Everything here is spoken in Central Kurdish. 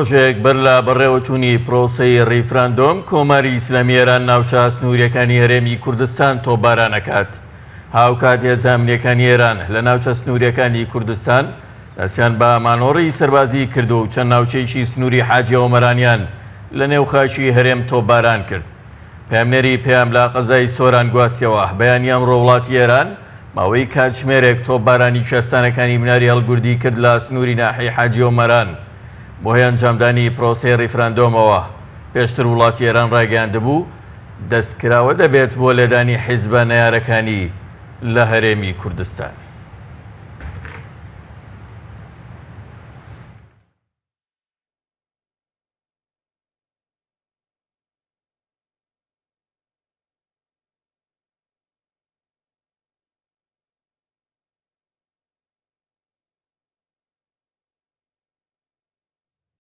ڕۆژێک بەر لە بەڕێوەچوونی پرۆسەی ڕیفراندۆم کۆماری ئیسلامی ئێران ناوچە سنووریەکانی هەرێمی کوردستان تۆپباران ئەکات. هاوکات هێزانامنیەکانی ئێران لە ناوچە سنووریەکانی کوردستان دەستیان بە مانۆڕی سەربازی کردو و چەند ناوچەیەکی سنووری حاجی ئۆمەرانیان لە نێوخاکی هەرێم تۆپباران کرد. پامنێری پێیان لە قەزای سۆران گواستیەوە بەیانی ئەمڕۆ وڵاتی ئێران ماوەی کاتژمێرێک تۆپبارانی کوێستانەکانی بناری هەڵگوردی کرد لە سنووری ناحی حاجی ئۆمەران بۆ هۆی ئەنجامدانی پرۆسەی ڕیفراندۆمەوە. پێشتر وڵاتی ئێران ڕاگەیاندبوو دەستکراوە دەبێت بۆ لێدانی حیزبە نەیارەکانی لە هەرێمی کوردستان.